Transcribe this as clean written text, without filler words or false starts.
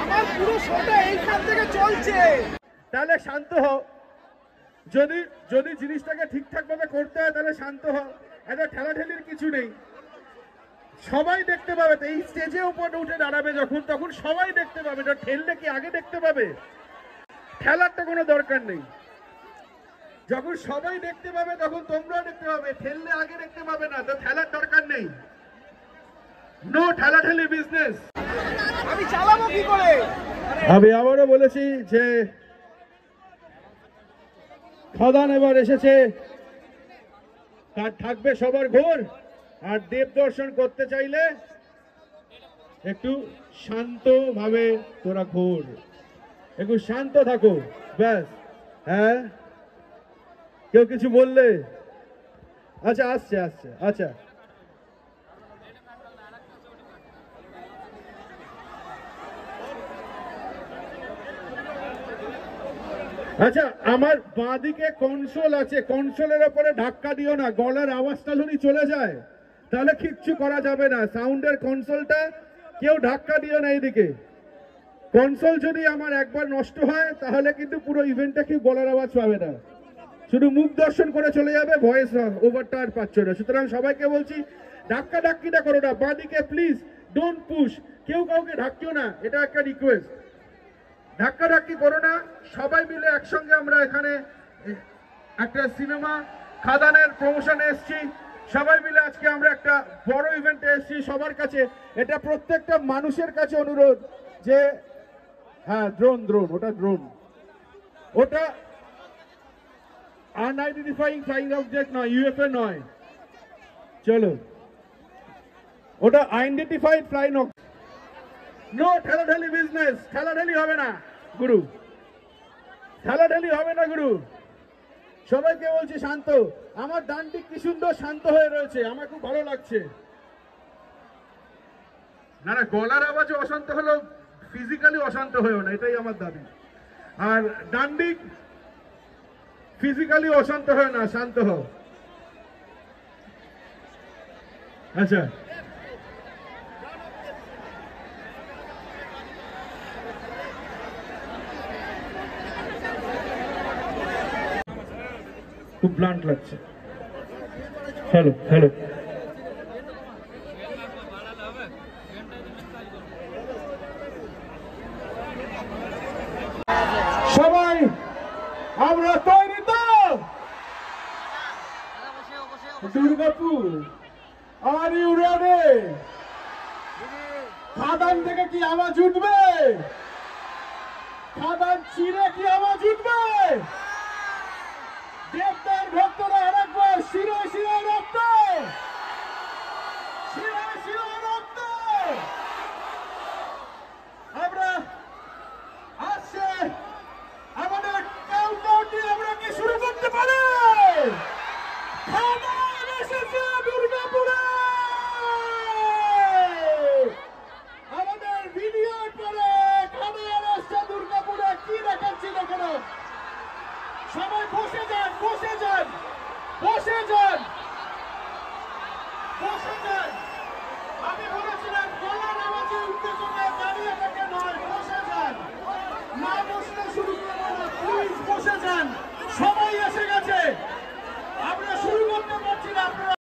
আমার পুরো শোটা এইখান থেকে চলছে। তাহলে শান্ত হও, যদি যদি জিনিসটাকে ঠিকঠাক ভাবে করতে হয় তাহলে শান্ত হও। এত ঠেলাঠেলির কিছু নেই, সবাই দেখতে পাবে। এই স্টেজে উপরে উঠে দাঁড়াবে যখন, তখন সবাই দেখতে পাবে। ঠেললে কি আগে দেখতে পাবে? ঠেলার তো কোনো দরকার নেই। যখন সবাই দেখতে পাবে তখন তোমরাও দেখতে পাবে, ঠেললে আগে দেখতে পাবে না, তো ঠেলার দরকার নেই। নো ঠেলাঠেলি বিজনেস। আমি চালাবো কি করে? আমি আবারও বলেছি যে খদান এবার এসেছে, তার থাকবে সবার ঘোর। আর দেব দর্শন করতে চাইলে একটু শান্ত ভাবে তোরা ঘোর, একটু শান্ত থাকো, ব্যাস। হ্যাঁ, কেউ কিছু বললে? আচ্ছা, আসছে আসছে। আচ্ছা, আচ্ছা, আমার বাঁদিকে কনসোল আছে, কনসোলের ওপরে ধাক্কা দিও না। গলার আওয়াজটা যদি চলে যায় তাহলে কিচ্ছু করা যাবে না। সাউন্ডের কনসোলটা কেউ ধাক্কা দিও না এইদিকে। কনসোল যদি আমার একবার নষ্ট হয় তাহলে কিন্তু পুরো ইভেন্টটা কেউ গলার আওয়াজ পাবে না, শুধু মুখ দর্শন করে চলে যাবে, ভয়েস ওভারটা আর পাচ্ছ না। সুতরাং সবাইকে বলছি, ধাক্কা ধাক্কিটা করো না। বাঁদিকে প্লিজ ডোন্ট পুশ, কেউ কাউকে ধাক্কিও না, এটা একটা রিকোয়েস্ট। ধাক্কা ধাক্কি করো না। সবাই মিলে একসঙ্গে আমরা এখানে একটা সিনেমা খাদানের প্রমোশনে এসেছি, সবাই মিলে আজকে আমরা একটা বড় ইভেন্টে এসেছি। সবার কাছে এটা, প্রত্যেকটা মানুষের কাছে অনুরোধ যে, হ্যাঁ, ড্রোন ড্রোন, ওটা ড্রোন, ওটা আনআইডেন্টিফাইং ফ্লাইং অবজেক্ট নয়, ইউএফএ নয়। চলো, ওটা আইডেন্টিফাইড ফ্লাইং অবজেক্ট। নো ঠেলাঠেলি বিজনেস, ঠেলাঠেলি হবে না গুরু, ঠেলাঠেলি হবে না গুরু। সবাইকে বলছি শান্ত। আমার ডানটি কি সুন্দর শান্ত হয়ে রয়েছে, আমার খুব ভালো লাগছে। না না, গলার আওয়াজে অশান্ত হলো, ফিজিক্যালি অশান্ত হয়েও না, এটাই আমার দাবি। আর ডান্ডিক ফিজিক্যালি অশান্ত হয় না, শান্ত হও। আচ্ছা, খুব ব্লান্ট লাগছে। হ্যালো হ্যালো, সবাই আমরা তৈরি তো? Durgapur, are you ready? খাদান থেকে কি আওয়াজ উঠবে? খাদান চিরে কি আওয়াজ উঠবে? দেবদার ভক্তরা আরেকবার শিরোয় শিরোয় রক্ত, শিরোয় শিরোয় রক্ত। আমরা আসছে আমাদের কাউন্টডাউনটি, আমরা কি শুরু করতে পারি? খাদান এসেছে দুর্গাপুরে। আমাদের ভিডিওর পরে খাদান এসেছে দুর্গাপুরে। কি দেখাচ্ছি দেখো, সবাই বসে যান, বসে যান, বসে যান, বসে যান। আমি বলেছিলাম গলার আওয়াজে উত্তেজনা দাঁড়িয়ে থেকে নয়, বসে যান। না বসলে শুরু করবো না, প্লিজ বসে যান। সবাই এসে গেছে, আমরা শুরু করতে পারছি না। আপনারা